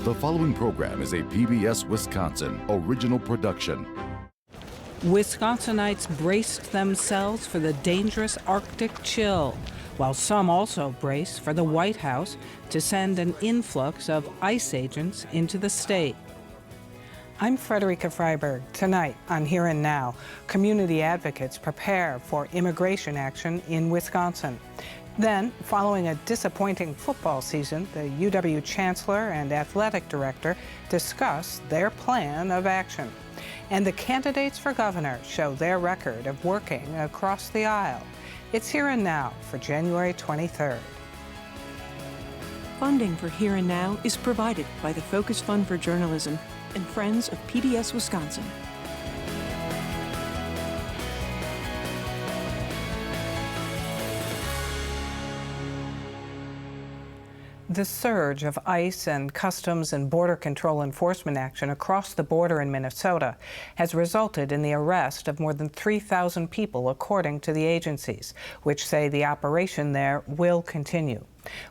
The following program is a PBS Wisconsin original production. Wisconsinites braced themselves for the dangerous Arctic chill, while some also brace for the White House to send an influx of ICE agents into the state. I'm Frederica Freiberg. Tonight on Here and Now, community advocates prepare for immigration action in Wisconsin. Then, following a disappointing football season, the UW Chancellor and Athletic Director discuss their plan of action. And the candidates for governor show their record of working across the aisle. It's Here and Now for January 23rd. Funding for Here and Now is provided by the Focus Fund for Journalism and Friends of PBS Wisconsin. The surge of ICE and Customs and Border Control enforcement action across the border in Minnesota has resulted in the arrest of more than 3,000 people, according to the agencies, which say the operation there will continue.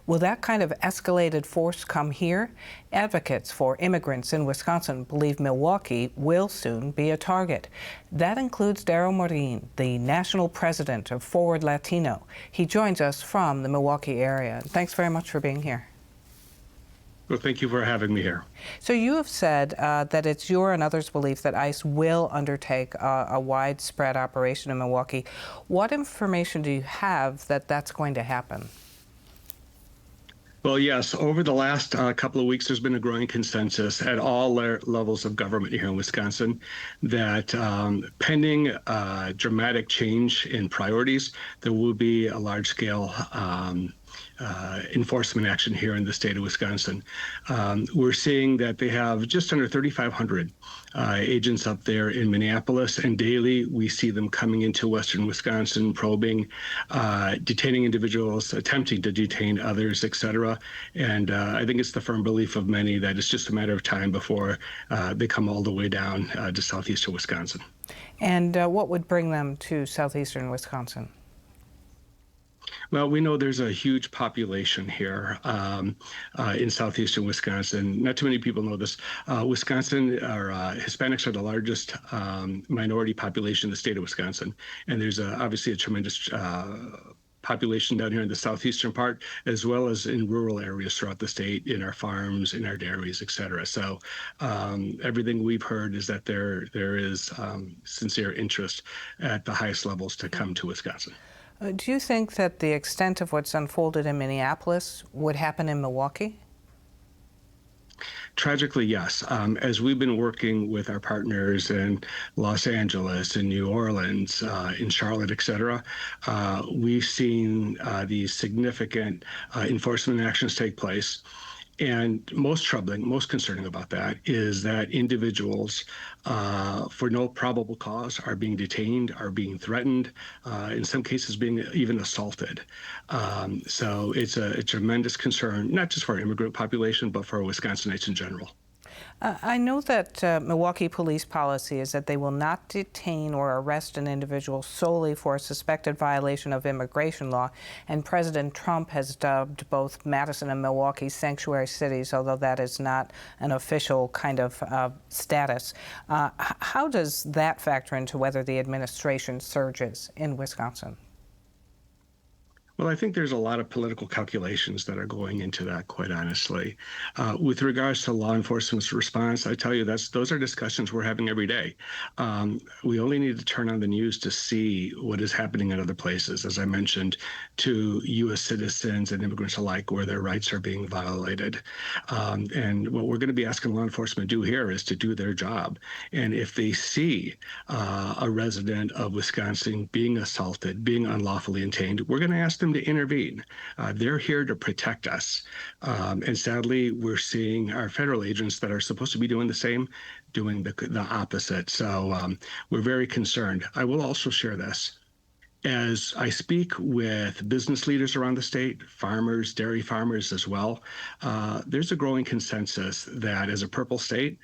Will that kind of escalated force come here? Advocates for immigrants in Wisconsin believe Milwaukee will soon be a target. That includes Darrell Morin, the national president of Forward Latino. He joins us from the Milwaukee area. Thanks very much for being here. Well, thank you for having me here. So you have said that it's your and others' belief that ICE will undertake a widespread operation in Milwaukee. What information do you have that that's going to happen? Well, yes, over the last couple of weeks, there's been a growing consensus at all levels of government here in Wisconsin that pending dramatic change in priorities, there will be a large-scale enforcement action here in the state of Wisconsin. We're seeing that they have just under 3,500 agents up there in Minneapolis, and daily we see them coming into western Wisconsin, probing, detaining individuals, attempting to detain others, etc. And I think it's the firm belief of many that it's just a matter of time before they come all the way down to southeastern Wisconsin. And what would bring them to southeastern Wisconsin? Well, we know there's a huge population here in southeastern Wisconsin. Not too many people know this. Wisconsin, or Hispanics are the largest minority population in the state of Wisconsin. And there's obviously a tremendous population down here in the southeastern part, as well as in rural areas throughout the state, in our farms, in our dairies, et cetera. So everything we've heard is that there is sincere interest at the highest levels to come to Wisconsin. Do you think that the extent of what's unfolded in Minneapolis would happen in Milwaukee? Tragically, yes. As we've been working with our partners in Los Angeles, in New Orleans, in Charlotte, et cetera, we've seen these significant enforcement actions take place. And most troubling, most concerning about that is that individuals, for no probable cause, are being detained, are being threatened, in some cases being even assaulted. So it's a tremendous concern, not just for our immigrant population, but for Wisconsinites in general. I know that Milwaukee police policy is that they will not detain or arrest an individual solely for a suspected violation of immigration law, and President Trump has dubbed both Madison and Milwaukee sanctuary cities, although that is not an official kind of status. How does that factor into whether the administration surges in Wisconsin? Well, I think there's a lot of political calculations that are going into that, quite honestly. With regards to law enforcement's response, I tell you, those are discussions we're having every day. We only need to turn on the news to see what is happening in other places, as I mentioned, to U.S. citizens and immigrants alike, where their rights are being violated. And what we're going to be asking law enforcement to do here is to do their job. And if they see a resident of Wisconsin being assaulted, being unlawfully detained, we're going to ask them to intervene. They're here to protect us. And sadly, we're seeing our federal agents that are supposed to be doing the same, doing the opposite. So we're very concerned. I will also share this. As I speak with business leaders around the state, farmers, dairy farmers as well, there's a growing consensus that as a purple state,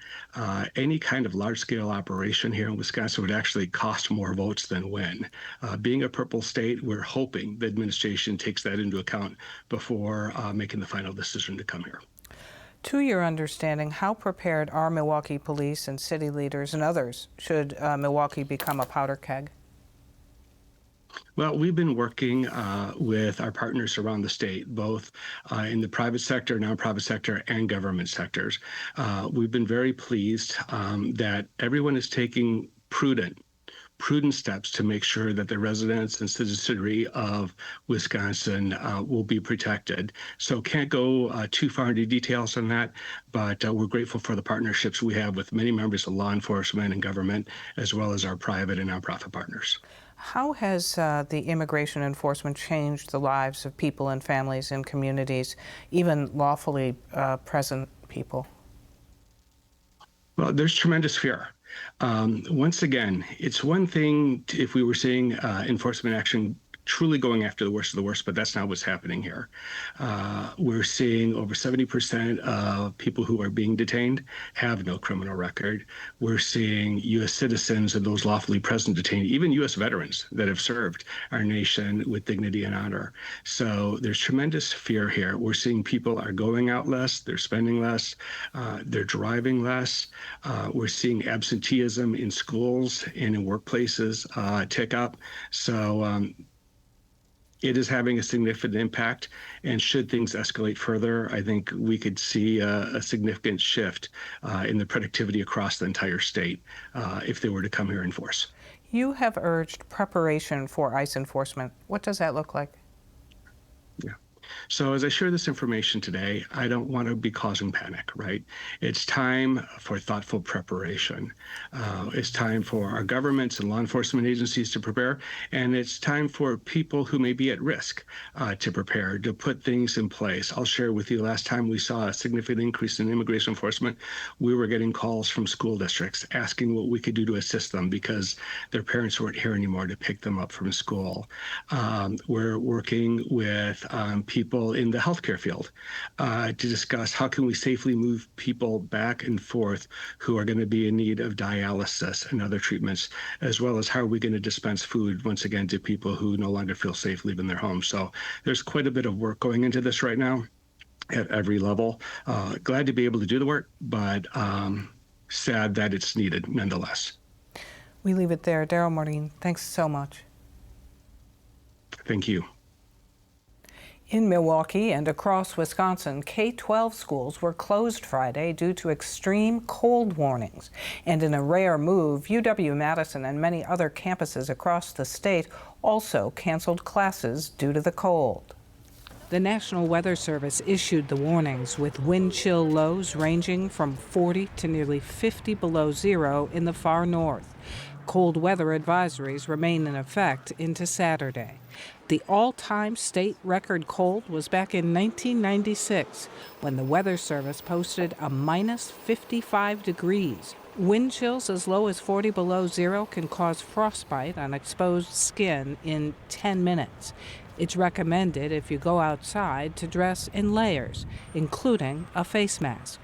any kind of large-scale operation here in Wisconsin would actually cost more votes than win. Being a purple state, we're hoping the administration takes that into account before making the final decision to come here. To your understanding, how prepared are Milwaukee police and city leaders and others should Milwaukee become a powder keg? Well, we've been working with our partners around the state, both in the private sector, nonprofit sector, and government sectors. We've been very pleased that everyone is taking prudent steps to make sure that the residents and citizenry of Wisconsin will be protected. So can't go too far into details on that, but we're grateful for the partnerships we have with many members of law enforcement and government, as well as our private and nonprofit partners. How has the immigration enforcement changed the lives of people and families and communities, even lawfully present people? Well, there's tremendous fear. Once again, it's one thing if we were seeing enforcement action truly going after the worst of the worst, but that's not what's happening here. We're seeing over 70% of people who are being detained have no criminal record. We're seeing U.S. citizens and those lawfully present detained, even U.S. veterans that have served our nation with dignity and honor. So there's tremendous fear here. We're seeing people are going out less, they're spending less, they're driving less. We're seeing absenteeism in schools and in workplaces tick up. So it is having a significant impact, and should things escalate further, I think we could see a significant shift in the productivity across the entire state if they were to come here in force. You have urged preparation for ICE enforcement. What does that look like? Yeah. So as I share this information today, I don't want to be causing panic, right? It's time for thoughtful preparation. It's time for our governments and law enforcement agencies to prepare, and it's time for people who may be at risk to prepare, to put things in place. I'll share with you, last time we saw a significant increase in immigration enforcement, we were getting calls from school districts asking what we could do to assist them because their parents weren't here anymore to pick them up from school. We're working with people in the healthcare field to discuss how can we safely move people back and forth who are going to be in need of dialysis and other treatments, as well as how are we going to dispense food once again to people who no longer feel safe leaving their homes. So there's quite a bit of work going into this right now at every level. Glad to be able to do the work, but sad that it's needed nonetheless. We leave it there. Daryl Morin, thanks so much. Thank you. In Milwaukee and across Wisconsin, K-12 schools were closed Friday due to extreme cold warnings. And in a rare move, UW-Madison and many other campuses across the state also canceled classes due to the cold. The National Weather Service issued the warnings with wind chill lows ranging from 40 to nearly 50 below zero in the far north. Cold weather advisories remain in effect into Saturday. The all-time state record cold was back in 1996 when the Weather Service posted a minus 55 degrees. Wind chills as low as 40 below zero can cause frostbite on exposed skin in 10 minutes. It's recommended if you go outside to dress in layers, including a face mask.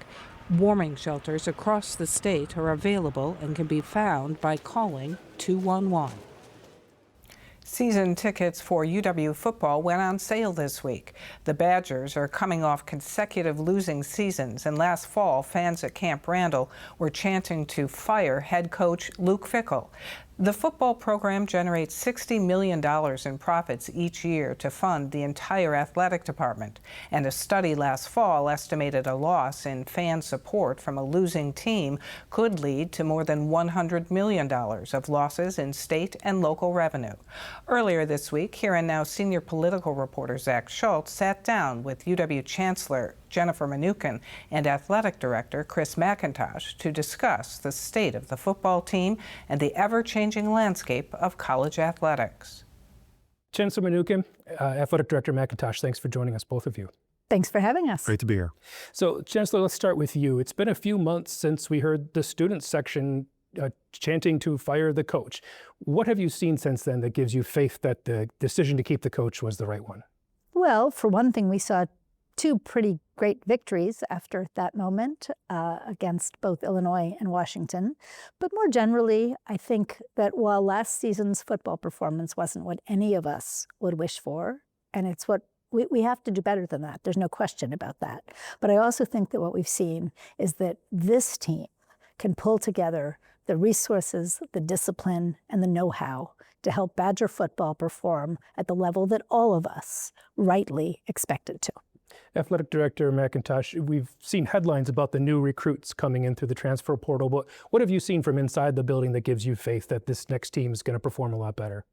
Warming shelters across the state are available and can be found by calling 211. Season tickets for UW football went on sale this week. The Badgers are coming off consecutive losing seasons, and last fall, fans at Camp Randall were chanting to fire head coach Luke Fickell. The football program generates $60 million in profits each year to fund the entire athletic department, and a study last fall estimated a loss in fan support from a losing team could lead to more than $100 million of losses in state and local revenue. Earlier this week, Here and Now senior political reporter Zach Schultz sat down with UW Chancellor Jennifer Mnookin and Athletic Director Chris McIntosh to discuss the state of the football team and the ever-changing landscape of college athletics. Chancellor Mnookin, Athletic Director McIntosh, thanks for joining us, both of you. Thanks for having us. Great to be here. So, Chancellor, let's start with you. It's been a few months since we heard the students section chanting to fire the coach. What have you seen since then that gives you faith that the decision to keep the coach was the right one? Well, for one thing, we saw two pretty great victories after that moment against both Illinois and Washington. But more generally, I think that while last season's football performance wasn't what any of us would wish for, and it's what We have to do better than that. There's no question about that. But I also think that what we've seen is that this team can pull together the resources, the discipline, and the know-how to help Badger football perform at the level that all of us rightly expect it to. Athletic Director McIntosh, we've seen headlines about the new recruits coming in through the transfer portal, but what have you seen from inside the building that gives you faith that this next team is going to perform a lot better?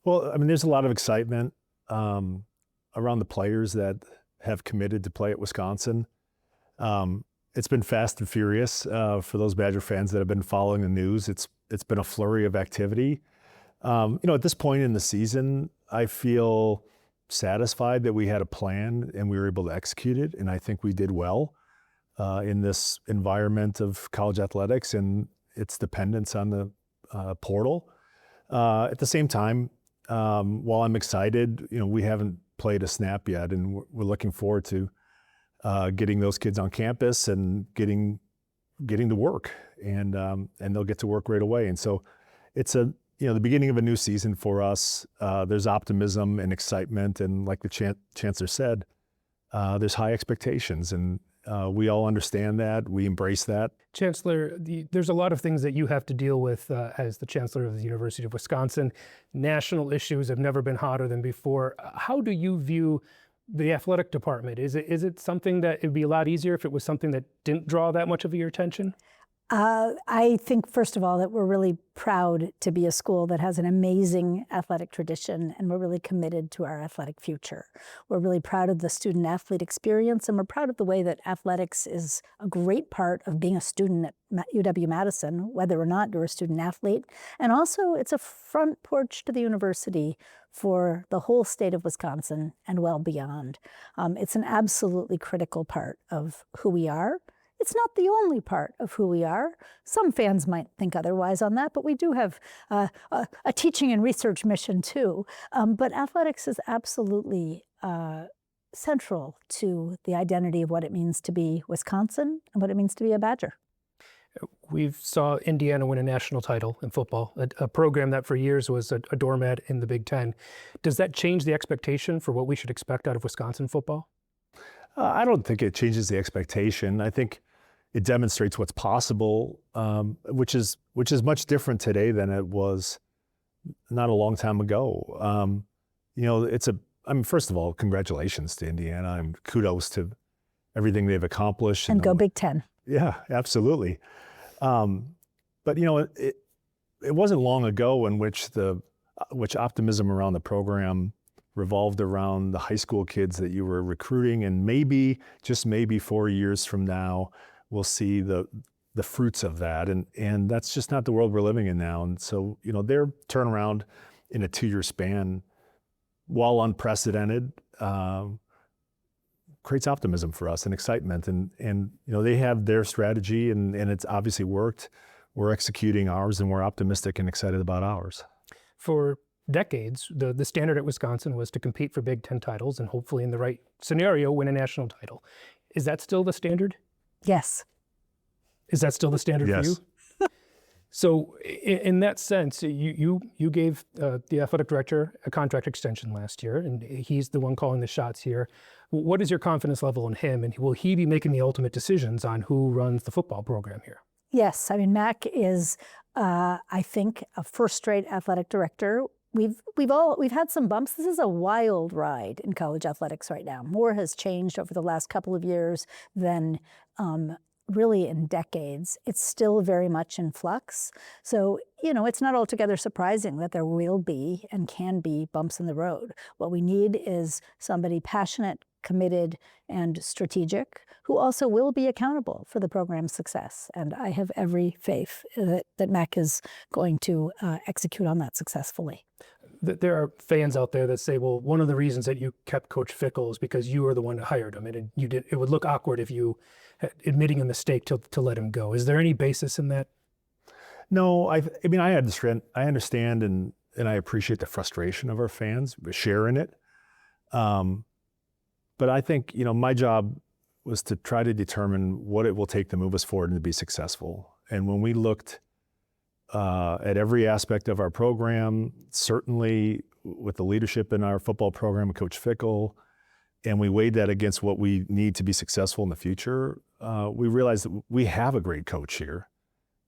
Well, I mean, there's a lot of excitement around the players that have committed to play at Wisconsin. It's been fast and furious for those Badger fans that have been following the news. It's been a flurry of activity. At this point in the season, I feel satisfied that we had a plan and we were able to execute it, and I think we did well in this environment of college athletics and its dependence on the portal. At the same time, while I'm excited, we haven't played a snap yet, and we're looking forward to getting those kids on campus and getting to work, and they'll get to work right away. And so it's the beginning of a new season for us. There's optimism and excitement, and like the chancellor said, there's high expectations, and we all understand that. We embrace that. Chancellor, there's a lot of things that you have to deal with as the Chancellor of the University of Wisconsin. National issues have never been hotter than before. How do you view the athletic department? Is it something that it'd be a lot easier if it was something that didn't draw that much of your attention? I think, first of all, that we're really proud to be a school that has an amazing athletic tradition, and we're really committed to our athletic future. We're really proud of the student-athlete experience, and we're proud of the way that athletics is a great part of being a student at UW-Madison, whether or not you're a student-athlete. And also, it's a front porch to the university for the whole state of Wisconsin and well beyond. It's an absolutely critical part of who we are. It's not the only part of who we are. Some fans might think otherwise on that, but we do have a teaching and research mission too. But athletics is absolutely central to the identity of what it means to be Wisconsin and what it means to be a Badger. We saw Indiana win a national title in football, a program that for years was a doormat in the Big Ten. Does that change the expectation for what we should expect out of Wisconsin football? I don't think it changes the expectation. I think it demonstrates what's possible, which is much different today than it was not a long time ago. First of all, congratulations to Indiana, and kudos to everything they've accomplished. And go Big Ten. Yeah, absolutely. But it wasn't long ago in which optimism around the program revolved around the high school kids that you were recruiting, and maybe, just maybe 4 years from now, we'll see the fruits of that. And that's just not the world we're living in now. And so, their turnaround in a 2-year span, while unprecedented, creates optimism for us and excitement. And they have their strategy, and it's obviously worked. We're executing ours, and we're optimistic and excited about ours. For decades, the standard at Wisconsin was to compete for Big Ten titles and hopefully in the right scenario win a national title. Is that still the standard? Yes. Is that still the standard for you? So in that sense, you gave the athletic director a contract extension last year, and he's the one calling the shots here. What is your confidence level in him, and will he be making the ultimate decisions on who runs the football program here? Yes, I mean, Mac is, I think, a first-rate athletic director. We've had some bumps. This is a wild ride in college athletics right now. More has changed over the last couple of years than really in decades. It's still very much in flux. So, it's not altogether surprising that there will be and can be bumps in the road. What we need is somebody passionate, committed, and strategic, who also will be accountable for the program's success. And I have every faith that Mac is going to execute on that successfully. There are fans out there that say, well, one of the reasons that you kept Coach Fickell is because you were the one that hired him, and it would look awkward if you admitting a mistake to let him go. Is there any basis in that? No, I understand and I appreciate the frustration of our fans. We share in it. But I think, my job was to try to determine what it will take to move us forward and to be successful. And when we looked at every aspect of our program, certainly with the leadership in our football program, Coach Fickell, and we weighed that against what we need to be successful in the future, we realized that we have a great coach here.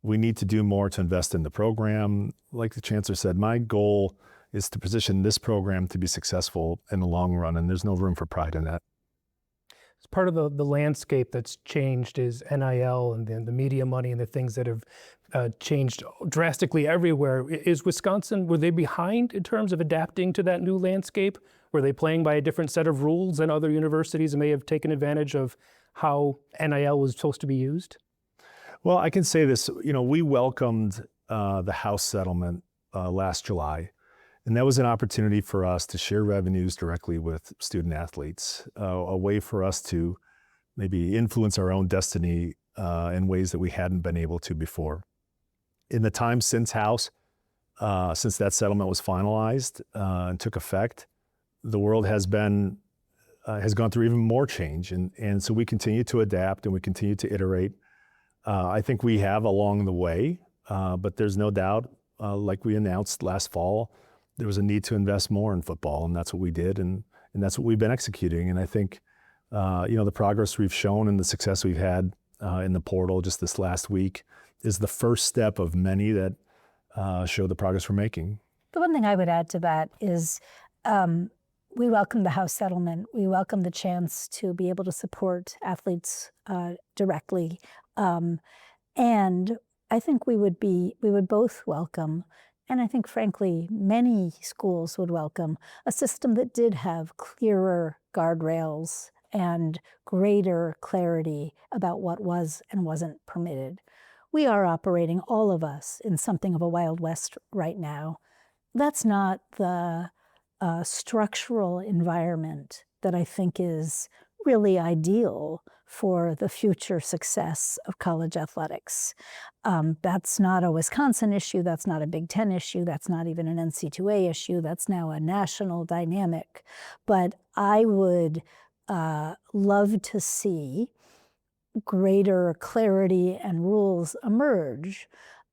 We need to do more to invest in the program. Like the chancellor said, my goal is to position this program to be successful in the long run, and there's no room for pride in that. It's part of the landscape that's changed is NIL and the media money and the things that have changed drastically everywhere. Is Wisconsin, were they behind in terms of adapting to that new landscape? Were they playing by a different set of rules than other universities and may have taken advantage of how NIL was supposed to be used? Well, I can say this, we welcomed the House settlement last July, and that was an opportunity for us to share revenues directly with student athletes, a way for us to maybe influence our own destiny in ways that we hadn't been able to before. In the time since House, since that settlement was finalized and took effect, the world has gone through even more change, and so we continue to adapt and we continue to iterate. I think we have along the way, but there's no doubt, like we announced last fall, there was a need to invest more in football, and that's what we did, and that's what we've been executing. And I think, the progress we've shown and the success we've had in the portal just this last week is the first step of many that show the progress we're making. The one thing I would add to that is we welcome the House settlement. We welcome the chance to be able to support athletes directly. And I think we would both welcome, and I think frankly many schools would welcome, a system that did have clearer guardrails and greater clarity about what was and wasn't permitted. We are operating, all of us, in something of a Wild West right now. That's not the structural environment that I think is really ideal for the future success of college athletics. That's not a Wisconsin issue, that's not a Big Ten issue, that's not even an NC2A issue, that's now a national dynamic. But I would love to see greater clarity and rules emerge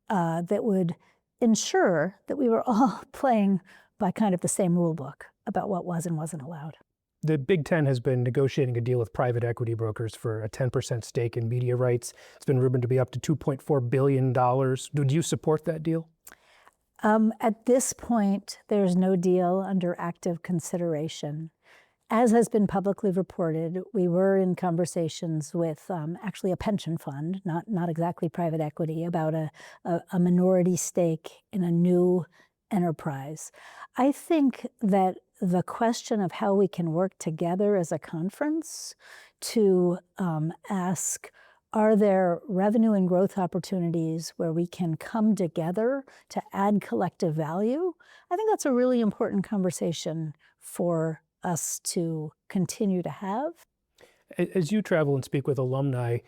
that would ensure that we were all playing by kind of the same rule book about what was and wasn't allowed. The Big Ten has been negotiating a deal with private equity brokers for a 10% stake in media rights. It's been rumored to be up to $2.4 billion. Do you support that deal? At this point, there's no deal under active consideration. As has been publicly reported, we were in conversations with actually a pension fund, not exactly private equity, about a minority stake in a new enterprise. I think that the question of how we can work together as a conference to ask, are there revenue and growth opportunities where we can come together to add collective value? I think that's a really important conversation for us to continue to have. As you travel and speak with alumni,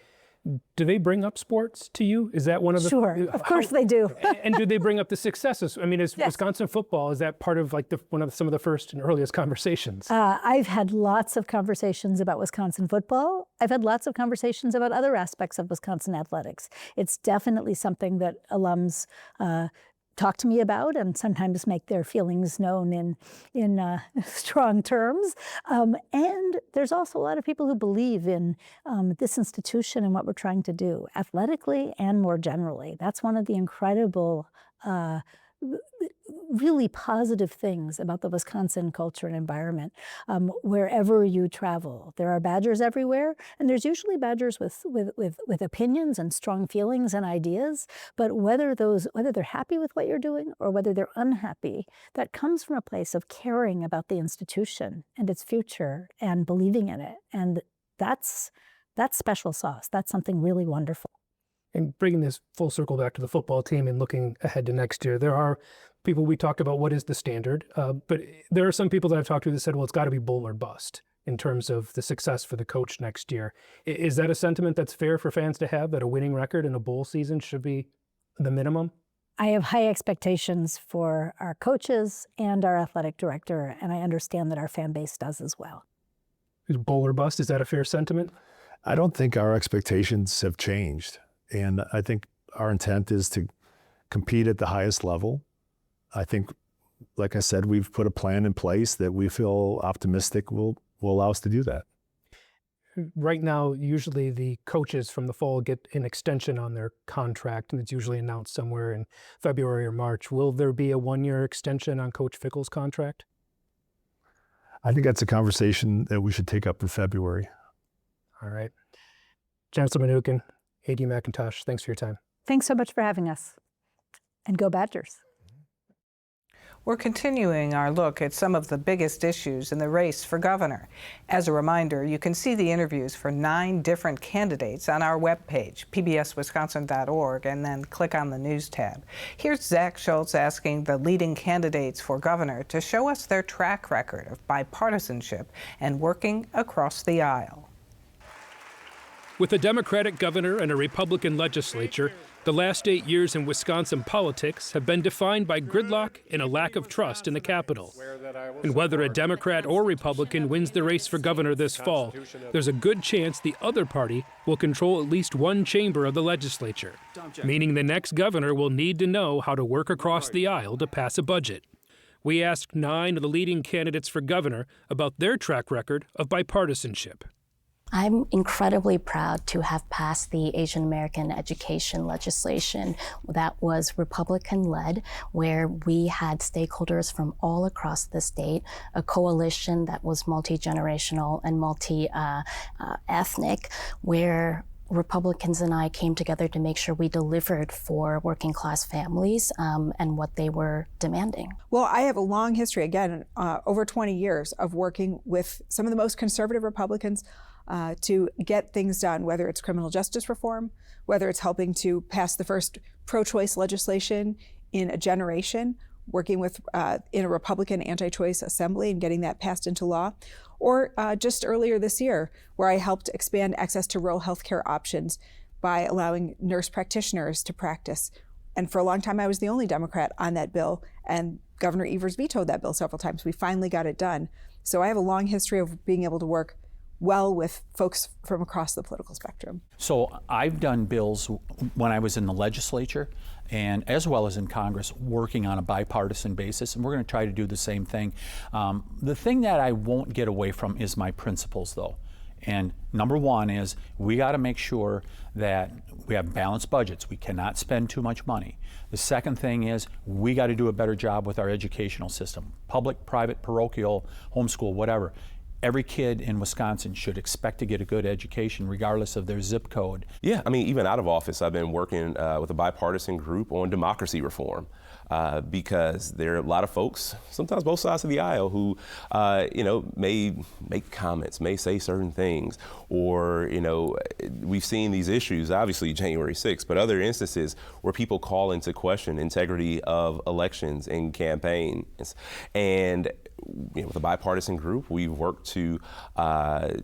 do they bring up sports to you? Is that one of the... Sure, of course they do. And do they bring up the successes? I mean, is Yes. Wisconsin football, is that part of like some of the first and earliest conversations? I've had lots of conversations about Wisconsin football. I've had lots of conversations about other aspects of Wisconsin athletics. It's definitely something that alums talk to me about and sometimes make their feelings known in strong terms. And there's also a lot of people who believe in this institution and what we're trying to do, athletically and more generally. That's one of the incredible, really positive things about the Wisconsin culture and environment. Wherever you travel, there are Badgers everywhere, and there's usually Badgers with opinions and strong feelings and ideas. But whether they're happy with what you're doing or whether they're unhappy, that comes from a place of caring about the institution and its future and believing in it. And that's special sauce. That's something really wonderful. And bringing this full circle back to the football team and looking ahead to next year, there are people, we talked about what is the standard, but there are some people that I've talked to that said, well, it's got to be bowl or bust in terms of the success for the coach next year. Is that a sentiment that's fair for fans to have, that a winning record in a bowl season should be the minimum? I have high expectations for our coaches and our athletic director, and I understand that our fan base does as well. Is bowl or bust, is that a fair sentiment? I don't think our expectations have changed. And I think our intent is to compete at the highest level. I think, like I said, we've put a plan in place that we feel optimistic will will allow us to do that. Right now, usually the coaches from the fall get an extension on their contract, and it's usually announced somewhere in February or March. Will there be a one-year extension on Coach Fickell's contract? I think that's a conversation that we should take up in February. All right. Chancellor Mnookin, A.D. McIntosh, thanks for your time. Thanks so much for having us. And go Badgers. We're continuing our look at some of the biggest issues in the race for governor. As a reminder, you can see the interviews for 9 different candidates on our webpage, pbswisconsin.org, and then click on the News tab. Here's Zach Schultz asking the leading candidates for governor to show us their track record of bipartisanship and working across the aisle. With a Democratic governor and a Republican legislature, the last 8 years in Wisconsin politics have been defined by gridlock and a lack of trust in the Capitol. And whether a Democrat or Republican wins the race for governor this fall, there's a good chance the other party will control at least one chamber of the legislature, meaning the next governor will need to know how to work across the aisle to pass a budget. We asked 9 of the leading candidates for governor about their track record of bipartisanship. I'm incredibly proud to have passed the Asian American education legislation that was Republican-led, where we had stakeholders from all across the state, a coalition that was multi-generational and multi-ethnic, where Republicans and I came together to make sure we delivered for working class families and what they were demanding. Well, I have a long history, again, over 20 years of working with some of the most conservative Republicans to get things done, whether it's criminal justice reform, whether it's helping to pass the first pro-choice legislation in a generation, working with in a Republican anti-choice assembly and getting that passed into law, or just earlier this year, where I helped expand access to rural healthcare options by allowing nurse practitioners to practice. And for a long time, I was the only Democrat on that bill, and Governor Evers vetoed that bill several times. We finally got it done. So I have a long history of being able to work well with folks from across the political spectrum. So I've done bills when I was in the legislature and as well as in Congress working on a bipartisan basis, and we're going to try to do the same thing. The thing that I won't get away from is my principles, though. And number one is we got to make sure that we have balanced budgets. We cannot spend too much money. The second thing is we got to do a better job with our educational system, public, private, parochial, homeschool, whatever. Every kid in Wisconsin should expect to get a good education regardless of their zip code. Yeah, I mean, even out of office, I've been working with a bipartisan group on democracy reform because there are a lot of folks, sometimes both sides of the aisle, who, may make comments, may say certain things, or, we've seen these issues, obviously January 6th, but other instances where people call into question integrity of elections and campaigns. And with a bipartisan group, we've worked to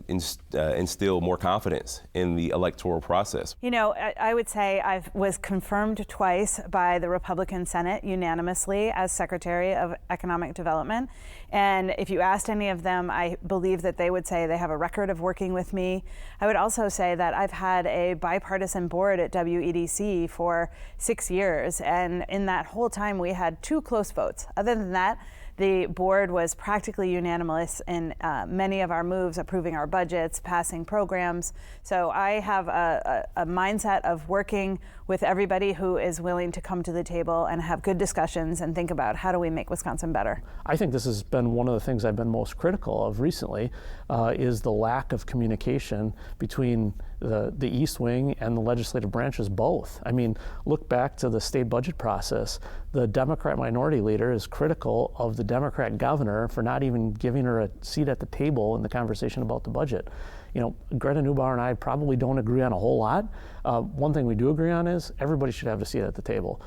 instill more confidence in the electoral process. I would say I was confirmed twice by the Republican Senate unanimously as Secretary of Economic Development. And if you asked any of them, I believe that they would say they have a record of working with me. I would also say that I've had a bipartisan board at WEDC for 6 years. And in that whole time, we had 2 close votes. Other than that, the board was practically unanimous in many of our moves, approving our budgets, passing programs. So I have a mindset of working with everybody who is willing to come to the table and have good discussions and think about how do we make Wisconsin better. I think this has been one of the things I've been most critical of recently is the lack of communication between the East Wing and the legislative branches both. I mean, look back to the state budget process. The Democrat minority leader is critical of the Democrat governor for not even giving her a seat at the table in the conversation about the budget. Greta Neubauer and I probably don't agree on a whole lot. One thing we do agree on is everybody should have a seat at the table.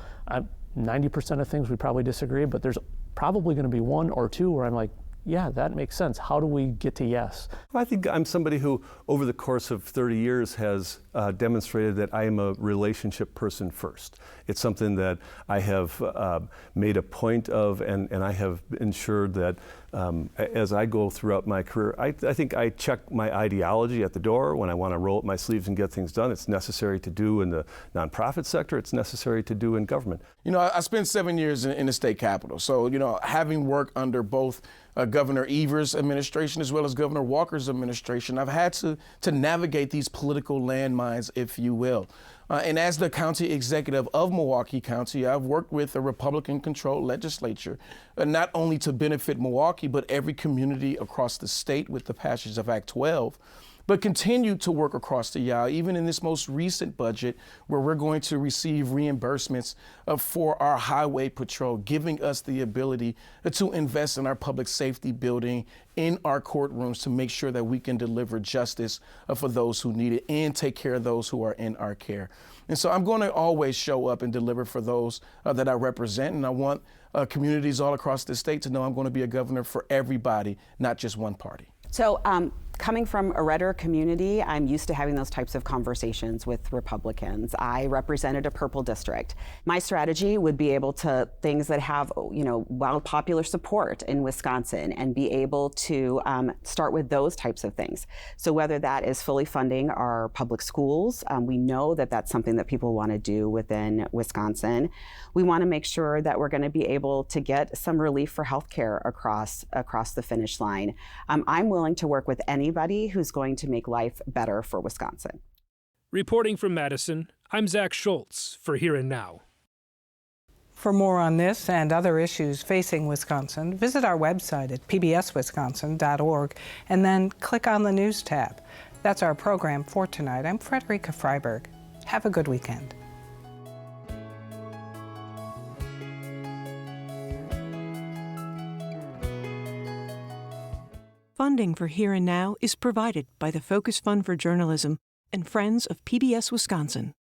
90% of things we probably disagree, but there's probably going to be 1 or 2 where I'm like, yeah, that makes sense. How do we get to yes? Well, I think I'm somebody who, over the course of 30 years, has demonstrated that I am a relationship person first. It's something that I have made a point of, and I have ensured that As I go throughout my career, I think I check my ideology at the door when I want to roll up my sleeves and get things done. It's necessary to do in the nonprofit sector. It's necessary to do in government. You know, I spent 7 years in the state capitol. So, you know, having worked under both Governor Evers' administration as well as Governor Walker's administration, I've had to navigate these political landmines, if you will. And as the county executive of Milwaukee County, I've worked with a Republican-controlled legislature, not only to benefit Milwaukee, but every community across the state with the passage of Act 12, but continue to work across the aisle, even in this most recent budget, where we're going to receive reimbursements for our highway patrol, giving us the ability to invest in our public safety building, in our courtrooms, to make sure that we can deliver justice for those who need it and take care of those who are in our care. And so I'm going to always show up and deliver for those that I represent, and I want communities all across the state to know I'm going to be a governor for everybody, not just one party. So coming from a redder community, I'm used to having those types of conversations with Republicans. I represented a purple district. My strategy would be able to things that have, you know, wild popular support in Wisconsin, and be able to start with those types of things. So whether that is fully funding our public schools, we know that that's something that people want to do within Wisconsin. We want to make sure that we're going to be able to get some relief for healthcare across the finish line. I'm willing to work with anybody who's going to make life better for Wisconsin. Reporting from Madison, I'm Zach Schultz for Here and Now. For more on this and other issues facing Wisconsin, visit our website at pbswisconsin.org and then click on the News tab. That's our program for tonight. I'm Frederica Freiberg. Have a good weekend. Funding for Here and Now is provided by the Focus Fund for Journalism and Friends of PBS Wisconsin.